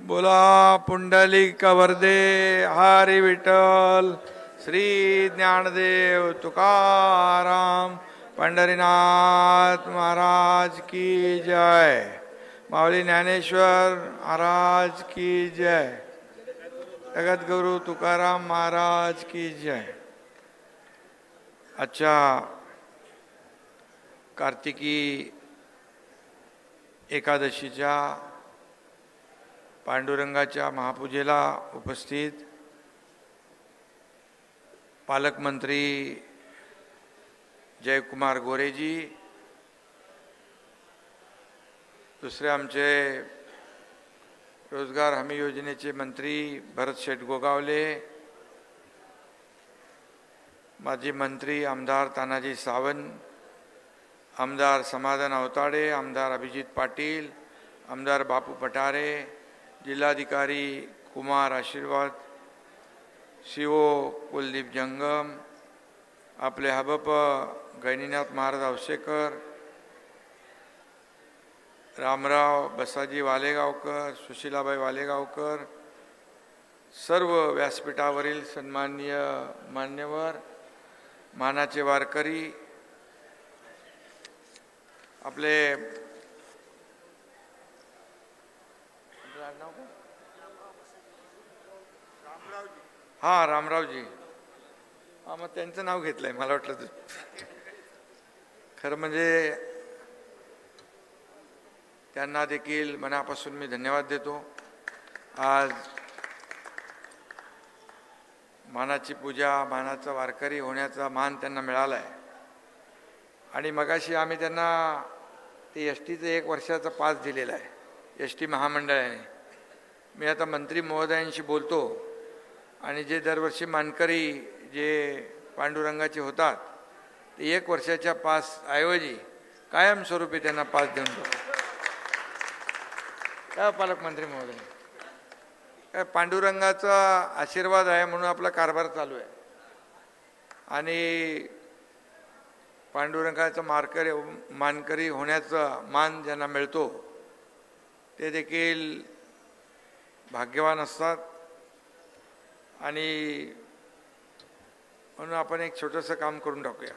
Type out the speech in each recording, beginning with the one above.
बोला पुंडलिक वरदे हरी विठ्ठल श्री ज्ञानदेव तुकाराम पंढरीनाथ महाराज की जय। माऊली ज्ञानेश्वर महाराज की जय। जगद्गुरु तुकाराम महाराज की जय। आजच्या कार्तिकी एकादशीच्या पांडुरंगाच्या महापूजेला उपस्थित पालकमंत्री जयकुमार गोरेजी, दुसरे आमचे रोजगार हमी योजनेचे मंत्री भरत शेठ गोगावले, माजी मंत्री आमदार तानाजी सावंत, आमदार समाधान अवताडे, आमदार अभिजित पाटील, आमदार बापू पठारे, जिल्हाधिकारी कुमार आशीर्वाद, सीओ कुलदीप जंगम, आपले हबप गैनीनाथ महाराज औसेकर, रामराव बसाजी वालेगावकर, सुशीलाबाई वालेगावकर, सर्व व्यासपीठावरील सन्माननीय मान्यवर, मानाचे वारकरी, आपले रामरावजी, मग त्यांचं नाव घेतलंय, मला वाटलं खरं म्हणजे त्यांना देखील मनापासून मी धन्यवाद देतो। आज मानाची पूजा, मानाचा वारकरी होण्याचा मान त्यांना मिळाला आहे आणि मगाशी आम्ही त्यांना ते एसटीचं 1 वर्षाचा पास दिलेला आहे एसटी महामंडळाने। मी आता मंत्री महोदयांशी बोलतो आणि जे दरवर्षी मानकरी जे पांडुरंगाचे होतात ते 1 वर्षाच्या पास ऐवजी कायमस्वरूपी त्यांना पास देऊन टाकतो। काय पालकमंत्री महोदय, काय पांडुरंगाचा आशीर्वाद आहे म्हणून आपला कारभार चालू आहे आणि पांडुरंगाचा मानकरी होण्याचा मान ज्यांना मिळतो ते देखील भाग्यवान असतात आणि म्हणून आपण एक छोटंसं काम करून टाकूया।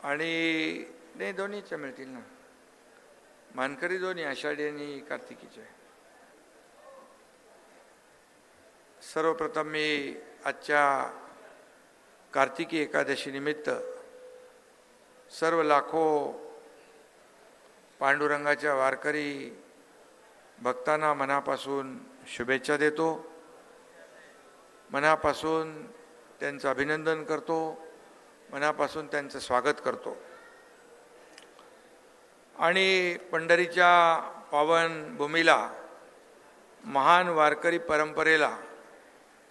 आणि नाही, दोन्हीचे मिळतील ना, मानकरी दोन्ही, आषाढी आणि कार्तिकीचे। सर्वप्रथम मी आजच्या कार्तिकी एकादशी निमित्त सर्व लाखो पांडुरंगाच्या वारकरी भक्तांना मनापासून शुभेच्छा देतो, मनापासून त्यांचं अभिनंदन करतो, मनापासून त्यांचं स्वागत करतो आणि पंढरीच्या पावन भूमीला, महान वारकरी परंपरेला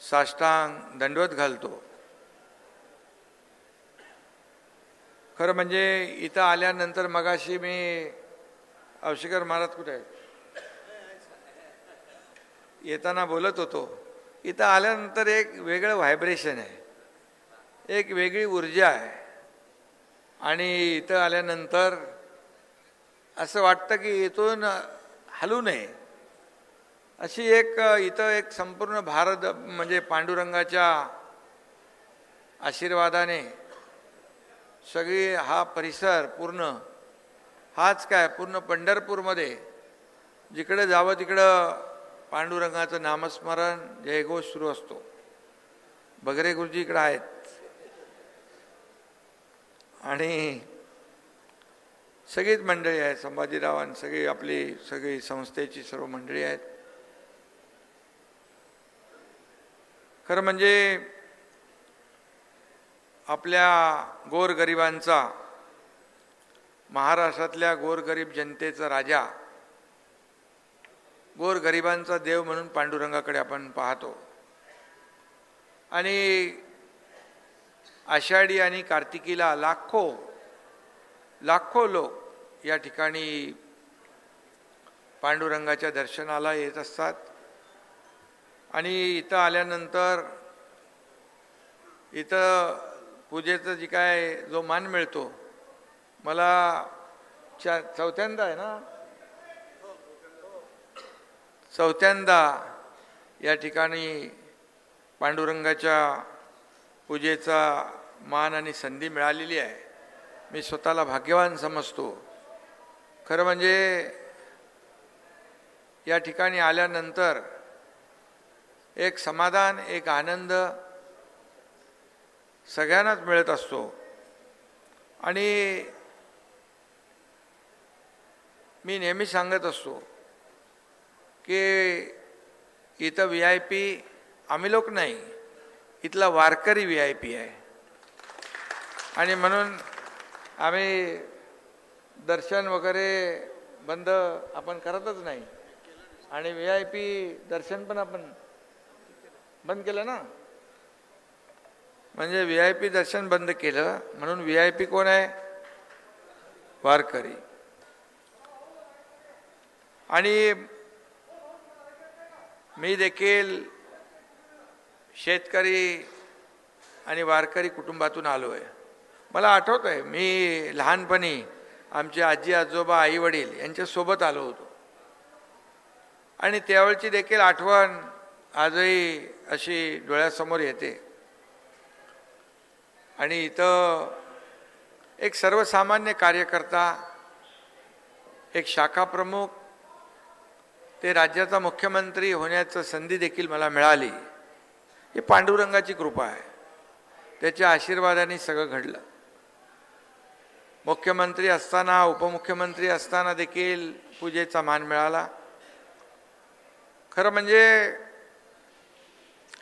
साष्टांग दंडवत घालतो। खरं म्हणजे इथं आल्यानंतर मगाशी मी औसेकर महाराज कुठे आहेत येताना बोलत होतो, इथं आल्यानंतर एक वेगळं व्हायब्रेशन आहे, एक वेगळी ऊर्जा आहे आणि इथं आल्यानंतर असं वाटतं की इथून हलू नये, अशी एक इथं एक संपूर्ण भारत म्हणजे पांडुरंगाच्या आशीर्वादाने सगळी हा परिसर पूर्ण, हाच काय पूर्ण पंढरपूरमध्ये जिकडे जावं तिकडं पांडुरंगाचं नामस्मरण जयघोष सुरू असतो। बगरे गुरुजी इकडे आहेत आणि सगळीच मंडळी आहेत, संभाजीरावांनी सगळी आपली सगळी संस्थेची सर्व मंडळी आहेत। खरं म्हणजे आपल्या गोरगरिबांचा, महाराष्ट्रातल्या गोरगरीब जनतेचा राजा, गोरगरिबांचा देव म्हणून पांडुरंगाकडे आपण पाहतो आणि आषाढी आणि कार्तिकीला लाखो लोक या ठिकाणी पांडुरंगाच्या दर्शनाला येत असतात आणि इथं आल्यानंतर इथं पूजेचं जी काय जो मान मिळतो, मला चौथ्यांदा आहे ना, चौथ्यांदा या ठिकाणी पांडुरंगाच्या पूजेचा मान आणि संधी मिळालेली आहे. मी स्वतःला भाग्यवान समजतो. खरं म्हणजे या ठिकाणी आल्यानंतर एक समाधान, एक आनंद सगळ्यांनाच मिळत असतो. आणि मी नेहमी सांगत असतो की इथं VIP आम्ही लोक नाही, इथला वारकरी VIP आहे. आणि म्हणून आम्ही दर्शन वगैरे बंद आपण करतच नाही. आणि VIP दर्शन पण आपण बंद केलं ना, म्हणजे VIP दर्शन बंद केलं. म्हणून VIP कोण आहे? वारकरी. आणि मी देखील शेतकरी आणि वारकरी कुटुंबातून आलो आहे. मला आठवत आहे, मी लहानपणी आमचे आजी आजोबा आई वडील यांच्यासोबत आलो होतो. आणि त्यावेळची देखील आठवण आजही अशी डोळ्यासमोर येते. आणि इथं एक सर्वसामान्य कार्यकर्ता, एक शाखा प्रमुख ते राज्याचा मुख्यमंत्री होण्याची संधी देखील मला मिळाली. ही पांडुरंगाची कृपा आहे. त्याच्या आशीर्वादाने सगळं घडलं. मुख्यमंत्री असताना, उपमुख्यमंत्री असताना देखील पूजेचा मान मिळाला. खरं म्हणजे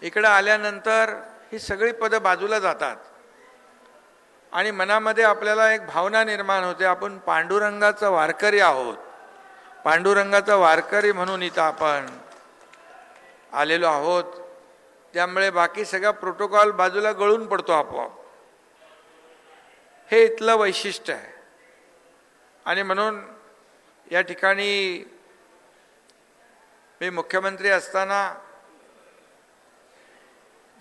इकडं आल्यानंतर ही सगळी पदं बाजूला जातात आणि मनामध्ये आपल्याला एक भावना निर्माण होते, आपण पांडुरंगाचा वारकरी आहोत. पांडुरंगाचा वारकरी म्हणून इथं आपण आलेलो आहोत. त्यामुळे बाकी सगळा प्रोटोकॉल बाजूला गळून पडतो आपोआप. हे इथलं वैशिष्ट्य आहे. आणि म्हणून या ठिकाणी मी मुख्यमंत्री असताना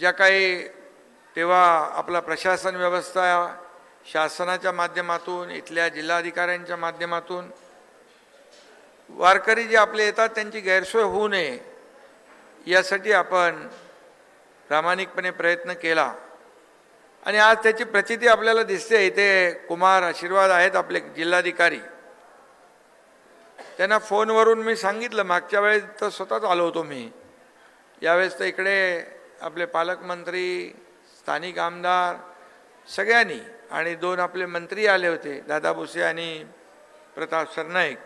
ज्या काही तेव्हा आपला प्रशासन व्यवस्था शासनाच्या माध्यमातून, इथल्या जिल्हाधिकाऱ्यांच्या माध्यमातून वारकरी जे आपले येतात त्यांची गैरसोय होऊ नये यासाठी आपण प्रामाणिकपणे प्रयत्न केला. आणि आज त्याची प्रचिती आपल्याला दिसते. इथे कुमार आशीर्वाद आहेत आपले जिल्हाधिकारी. त्यांना फोनवरून मी सांगितलं, मागच्या वेळेस तर स्वतःच आलो होतो मी, यावेळेस तर इकडे आपले पालकमंत्री, स्थानिक आमदार सगळ्यांनी, आणि 2 आपले मंत्री आले होते, दादा भुसे आणि प्रताप सरनाईक.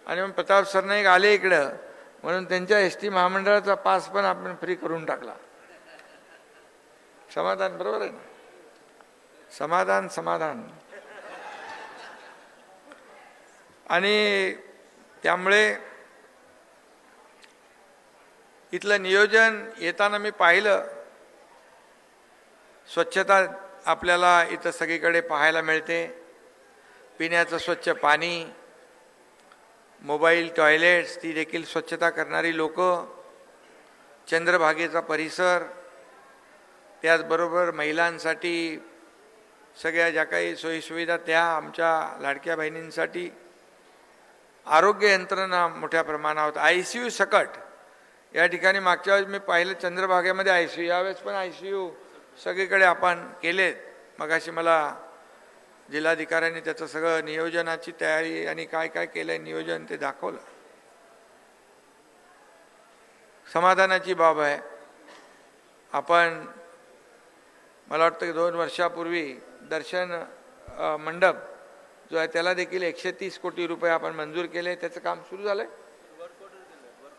आणि मग प्रताप सरनाईक आले इकडं म्हणून त्यांच्या ST महामंडळाचा पास पण आपण फ्री करून टाकला. समाधान, बरोबर आहे ना? समाधान समाधान. आणि त्यामुळे इथलं नियोजन येताना मी पाहिलं. स्वच्छता आपल्याला इथं सगळीकडे पाहायला मिळते. पिण्याचं स्वच्छ पाणी, मोबाईल टॉयलेट्स ती देखील स्वच्छता करणारी लोक, चंद्रभागेचा परिसर, त्याचबरोबर महिलांसाठी सगळ्या ज्या काही सोयीसुविधा त्या आमच्या लाडक्या बहिणींसाठी, आरोग्य यंत्रणा मोठ्या प्रमाणावर, ICU सकट या ठिकाणी. मागच्या वेळेस मी पाहिलं चंद्रभागेमध्ये ICU, यावेळेस पण ICU सगळीकडे आपण केलेत. मगाशी मला जिल्हाधिकाऱ्यांनी त्याचं सगळं नियोजनाची तयारी आणि काय काय केलंय नियोजन ते दाखवलं. समाधानाची बाब आहे. आपण मला वाटतं की 2 वर्षापूर्वी दर्शन मंडप जो आहे त्याला देखील 130 कोटी रुपये आपण मंजूर केले. त्याचं काम सुरू झालंय.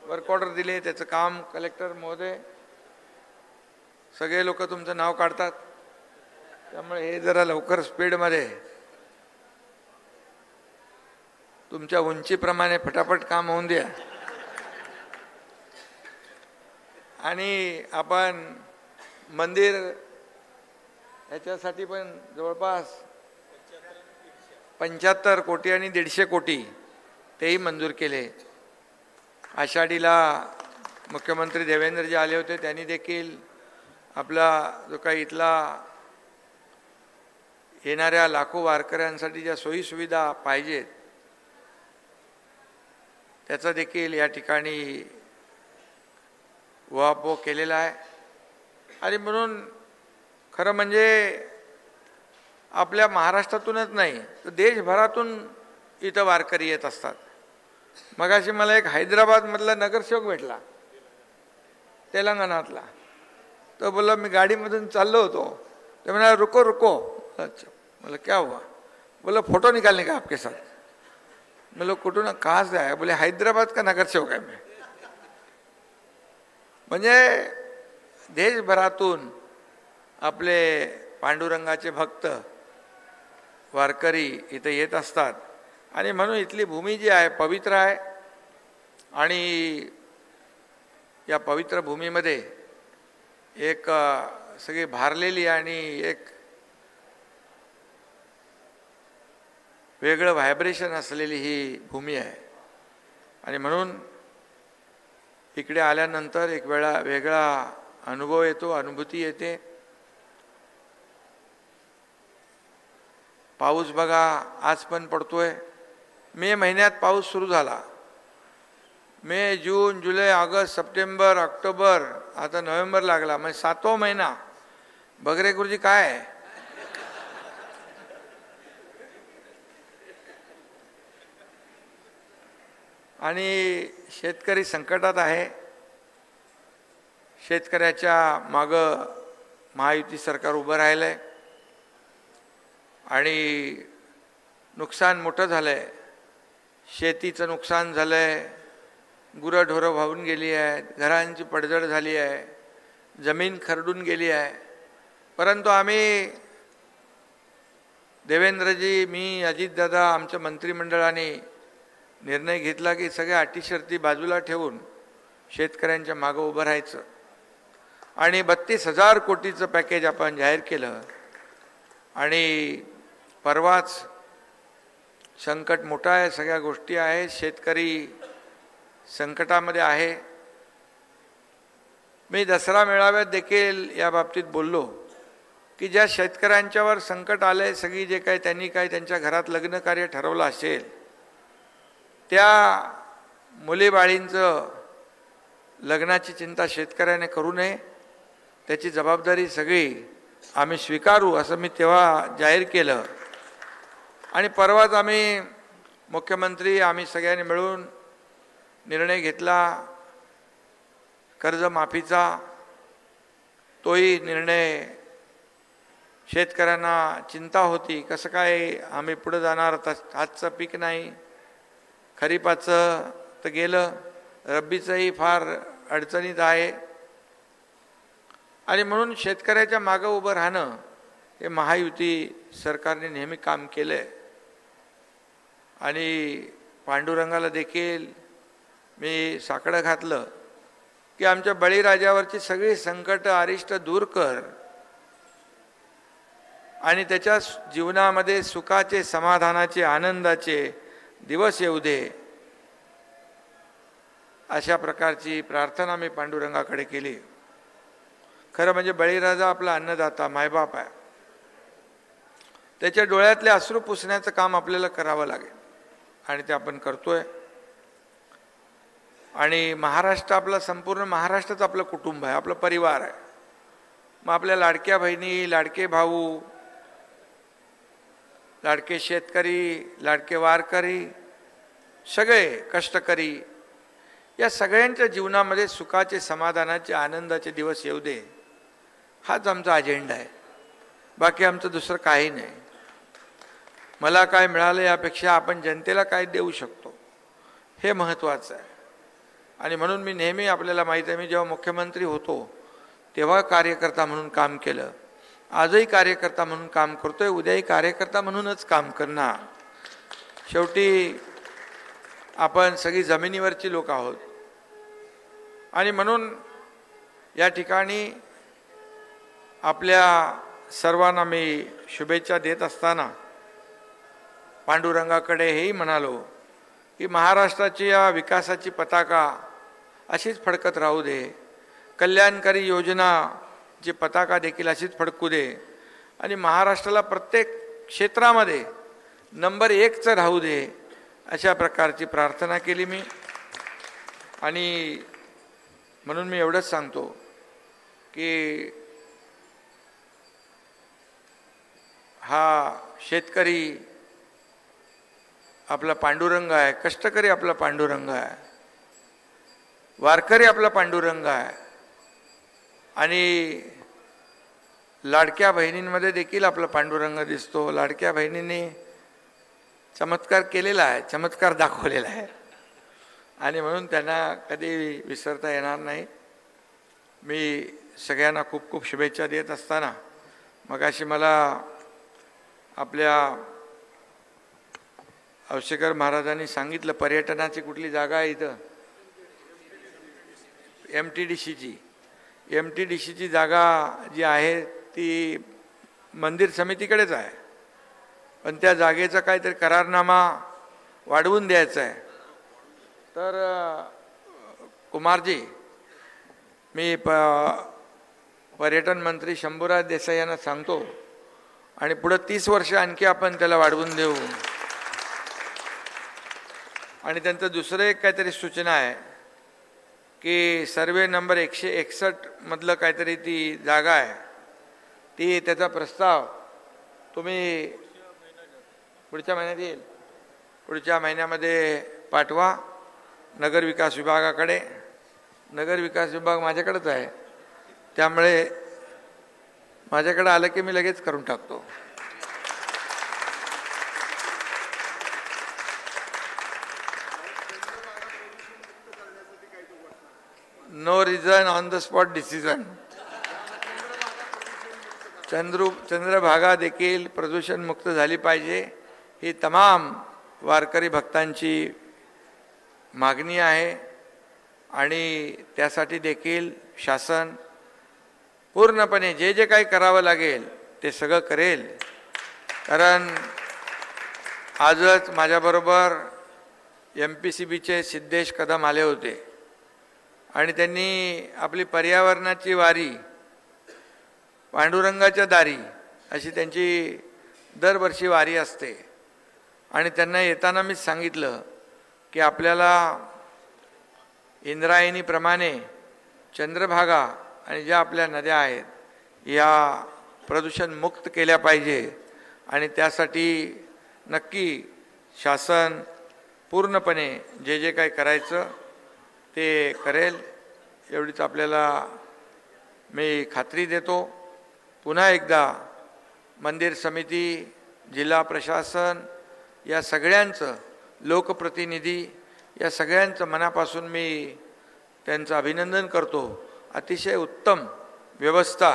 वर्क ऑर्डर दिले. त्याचं काम कलेक्टर महोदय सगळे लोक तुमचं नाव काढतात. त्यामुळे हे जरा लवकर स्पीडमध्ये तुमच्या उंचीप्रमाणे फटाफट काम होऊन द्या. आणि आपण मंदिर ह्याच्यासाठी पण जवळपास 75 कोटी आणि 150 कोटी तेही मंजूर केले. आषाढीला मुख्यमंत्री देवेंद्रजी आले होते. त्यांनी देखील आपला जो काही इथला येणाऱ्या लाखो वारकऱ्यांसाठी ज्या सोयीसुविधा पाहिजेत त्याचा देखील या ठिकाणी उहापोह केलेला आहे. आणि म्हणून खरं म्हणजे आपल्या महाराष्ट्रातूनच नाही तर देशभरातून इथं वारकरी येत असतात. मगाशी मला एक हैदराबादमधला नगरसेवक भेटला, तेलंगणातला. तो बोला मी गाडीमधून चाललो होतो, तो म्हणाला रुको रुको. अच्छा, बोला क्या हुआ? बोला फोटो निकालने का आपके साथ. बोलो कुठून, कहाँ से आया? बोले हैदराबाद का नगरसेवक आहे मी. म्हणजे देशभरातून आपले पांडुरंगाचे भक्त वारकरी इथे येत असतात. आणि म्हणून इथली भूमी जी आहे पवित्र आहे. आणि या पवित्र भूमीमध्ये एक सगळी भारलेली आणि एक वेगळं व्हायब्रेशन असलेली ही भूमी आहे. आणि म्हणून इकडे आल्यानंतर एक वेगळा अनुभव येतो, अनुभूती येते. पाऊस बघा आज पण पडतोय. मे महिन्यात पाऊस सुरू झाला. मे, जून, जुलै, ऑगस्ट, सप्टेंबर, ऑक्टोबर, आता नोव्हेंबर लागला. म्हणजे 7वा महिना. बगरे गुरुजी काय आहे? आणि शेतकरी संकटात आहे. शेतकऱ्याच्या मागं महायुती सरकार उभं राहिलंय आणि नुकसान मोठं झालंय. शेतीचं नुकसान झालंय, गुरंढोरं वाहून गेली आहेत, घरांची पडझड झाली आहे, जमीन खरडून गेली आहे. परंतु आम्ही देवेंद्रजी, मी, अजितदादा, आमच्या मंत्रिमंडळाने निर्णय घेतला की सगळ्या अटीशर्ती बाजूला ठेवून शेतकऱ्यांच्या मागं उभं राहायचं. आणि 32,000 कोटीचं पॅकेज आपण जाहीर केलं. आणि परवाच संकट मोठं आहे, सगळ्या गोष्टी आहेत, शेतकरी संकटामध्ये आहे. मी दसरा मेळाव्यात देखील या बाबतीत बोललो की ज्या शेतकऱ्यांच्यावर संकट आलंय, सगळी जे काही त्यांनी काही त्यांच्या घरात लग्न कार्य ठरवलं असेल, त्या मुलीबाळींचं लग्नाची चिंता शेतकऱ्याने करू नये. त्याची जबाबदारी सगळी आम्ही स्वीकारू असं मी तेव्हा जाहीर केलं. आणि परवाच आम्ही मुख्यमंत्री आम्ही सगळ्यांनी मिळून निर्णय घेतला कर्जमाफीचा. तोही निर्णय शेतकऱ्यांना चिंता होती, कसं काय आम्ही पुढे जाणार, हातचं पीक नाही, खरीपाचं तर गेलं, रब्बीचंही फार अडचणीत आहे. आणि म्हणून शेतकऱ्याच्या मागं उभं राहणं हे महायुती सरकारने नेहमी काम केलंय. आणि पांडुरंगाला देखील मी साकडं घातलं की आमच्या बळीराजावरची सगळी संकट अरिष्ट दूर कर आणि त्याच्या जीवनामध्ये सुखाचे, समाधानाचे, आनंदाचे दिवस येऊ दे. अशा प्रकारची प्रार्थना मी पांडुरंगाकडे केली. खरं म्हणजे बळीराजा आपला अन्नदाता, मायबाप आहे. त्याच्या डोळ्यातले अश्रू पुसण्याचं काम आपल्याला करावं लागेल आणि ते आपण करतोय. आणि महाराष्ट्र आपला, संपूर्ण महाराष्ट्रच आपलं कुटुंब आहे, आपलं परिवार आहे. मग आपल्या लाडक्या बहिणी, लाडके भाऊ, लाडके शेतकरी, लाडके वारकरी, सगळे कष्टकरी, या सगळ्यांच्या जीवनामध्ये सुखाचे, समाधानाचे, आनंदाचे दिवस येऊ दे, हाच आमचा अजेंडा आहे. बाकी आमचं दुसरं काही नाही. मला काय मिळालं यापेक्षा आपण जनतेला काय देऊ शकतो हे महत्त्वाचं आहे. आणि म्हणून मी नेहमी, आपल्याला माहीत आहे, मी जेव्हा मुख्यमंत्री होतो तेव्हा कार्यकर्ता म्हणून काम केलं, आजही कार्यकर्ता म्हणून काम करतोय, उद्याही कार्यकर्ता म्हणूनच काम करणार. शेवटी आपण सगळी जमिनीवरची लोक आहोत. आणि म्हणून या ठिकाणी आपल्या सर्वांना मी शुभेच्छा देत असताना पांडुरंगाकडे हेही म्हणालो की महाराष्ट्राची या विकासाची पताका अशीच फडकत राहू दे. कल्याणकारी योजनाची पताका देखील अशीच फडकू दे. आणि महाराष्ट्राला प्रत्येक क्षेत्रामध्ये नंबर 1चं राहू दे, अशा प्रकारची प्रार्थना केली मी. आणि म्हणून मी एवढंच सांगतो की हा शेतकरी आपला पांडुरंग आहे, कष्टकरी आपला पांडुरंग आहे, वारकरी आपला पांडुरंग आहे आणि लाडक्या बहिणींमध्ये देखील आपला पांडुरंग दिसतो. लाडक्या बहिणींनी चमत्कार केलेला आहे, चमत्कार दाखवलेला आहे आणि म्हणून त्यांना कधी विसरता येणार नाही. मी सगळ्यांना खूप खूप शुभेच्छा देत असताना मगाशी मला आपल्या औशेकर महाराजांनी सांगितलं पर्यटनाची कुठली जागा आहे इथं, MTDCची जागा जी आहे ती मंदिर समितीकडेच आहे, पण त्या जागेचा काहीतरी करारनामा वाढवून द्यायचा आहे. तर कुमारजी, मी पर्यटन मंत्री शंभूराज देसाई यांना सांगतो आणि पुढे 30 वर्ष आणखी आपण त्याला वाढवून देऊ. आणि त्यांचं दुसरं एक काहीतरी सूचना आहे की सर्वे नंबर 161 मधलं काहीतरी ती जागा आहे, ती त्याचा प्रस्ताव तुम्ही पुढच्या महिन्यात येईल, पुढच्या महिन्यामध्ये पाठवा नगर विकास विभागाकडे. नगर विकास विभाग माझ्याकडेच आहे, त्यामुळे माझ्याकडे आलं की मी लगेच करून टाकतो. No reason on the spot decision. Chandrabhaga देखील प्रदूषण मुक्त झाली पाहिजे ही तमाम वारकरी भक्तांची मागणी आहे आणि त्यासाठी देखील शासन पूर्णपणे जे जे काही करावं लागेल ते सगळं करेल. कारण आजच माझ्याबरोबर MPCBचे सिद्धेश कदम आले होते आणि त्यांनी आपली पर्यावरणाची वारी पांडुरंगाच्या दारी अशी त्यांची दरवर्षी वारी असते आणि त्यांना येताना मी सांगितलं की आपल्याला इंद्रायणीप्रमाणे चंद्रभागा आणि ज्या आपल्या नद्या आहेत या प्रदूषण मुक्त केल्या पाहिजे आणि त्यासाठी नक्की शासन पूर्णपणे जे जे काही करायचं ते करेल एवढीच आपल्याला मी खात्री देतो. पुन्हा एकदा मंदिर समिती, जिल्हा प्रशासन या सगळ्यांचं, लोकप्रतिनिधी या सगळ्यांचं मनापासून मी त्यांचं अभिनंदन करतो. अतिशय उत्तम व्यवस्था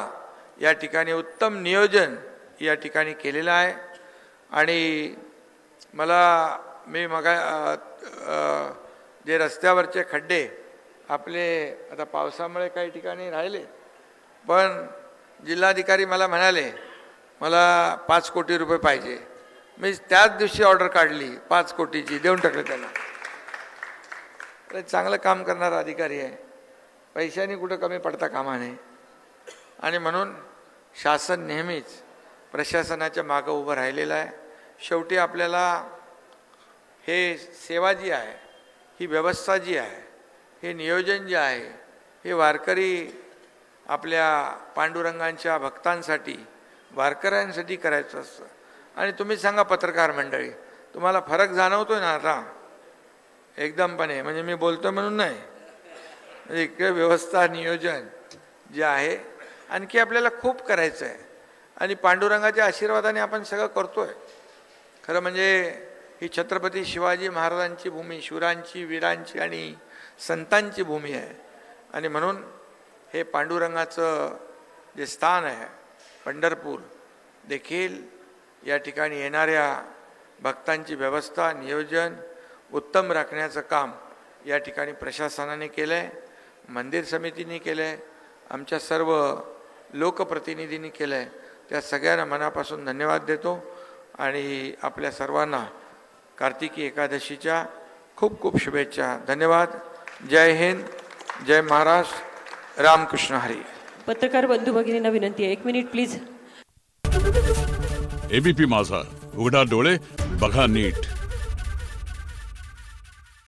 या ठिकाणी, उत्तम नियोजन या ठिकाणी केलेलं आहे आणि मी जे रस्त्यावरचे खड्डे आपले आता पावसामुळे काही ठिकाणी राहिले, पण जिल्हाधिकारी मला म्हणाले मला 5 कोटी रुपये पाहिजे. मी त्याच दिवशी ऑर्डर काढली 5 कोटीची, देऊन टाकले त्यांना. चांगलं काम करणारा अधिकारी आहे, पैशाने कुठं कमी पडता कामा नये. आणि म्हणून शासन नेहमीच प्रशासनाच्या मागं उभं राहिलेलं आहे. शेवटी आपल्याला हे सेवा जी आहे, ही व्यवस्था जी आहे, हे नियोजन जे आहे, हे वारकरी आपल्या पांडुरंगांच्या भक्तांसाठी, वारकऱ्यांसाठी करायचं असतं. आणि तुम्ही सांगा पत्रकार मंडळी, तुम्हाला फरक जाणवतोय ना आता एकदमपणे? म्हणजे मी बोलतो म्हणून नाही, म्हणजे इकडे व्यवस्था, नियोजन जे आहे, आणखी आपल्याला खूप करायचं आहे आणि पांडुरंगाच्या आशीर्वादाने आपण सगळं करतोय. खरं म्हणजे ही छत्रपती शिवाजी महाराजांची भूमी, शूरांची, वीरांची आणि संतांची भूमी आहे आणि म्हणून हे पांडुरंगाचं जे स्थान आहे पंढरपूर देखील या ठिकाणी येणाऱ्या भक्तांची व्यवस्था, नियोजन उत्तम राखण्याचं काम या ठिकाणी प्रशासनाने केलं आहे, मंदिर समितीने केलं आहे, आमच्या सर्व लोकप्रतिनिधींनी केलं आहे. त्या सगळ्यांना मनापासून धन्यवाद देतो आणि आपल्या सर्वांना कार्तिकी एकादशीच्या खूप खूप शुभेच्छा. धन्यवाद. जय हिंद, जय महाराष्ट्र, रामकृष्ण हरी. पत्रकार बंधू भगिनींना विनंती आहे, 1 मिनिट प्लीज. एबीपी माझा, उघडा डोळे बघा नीट.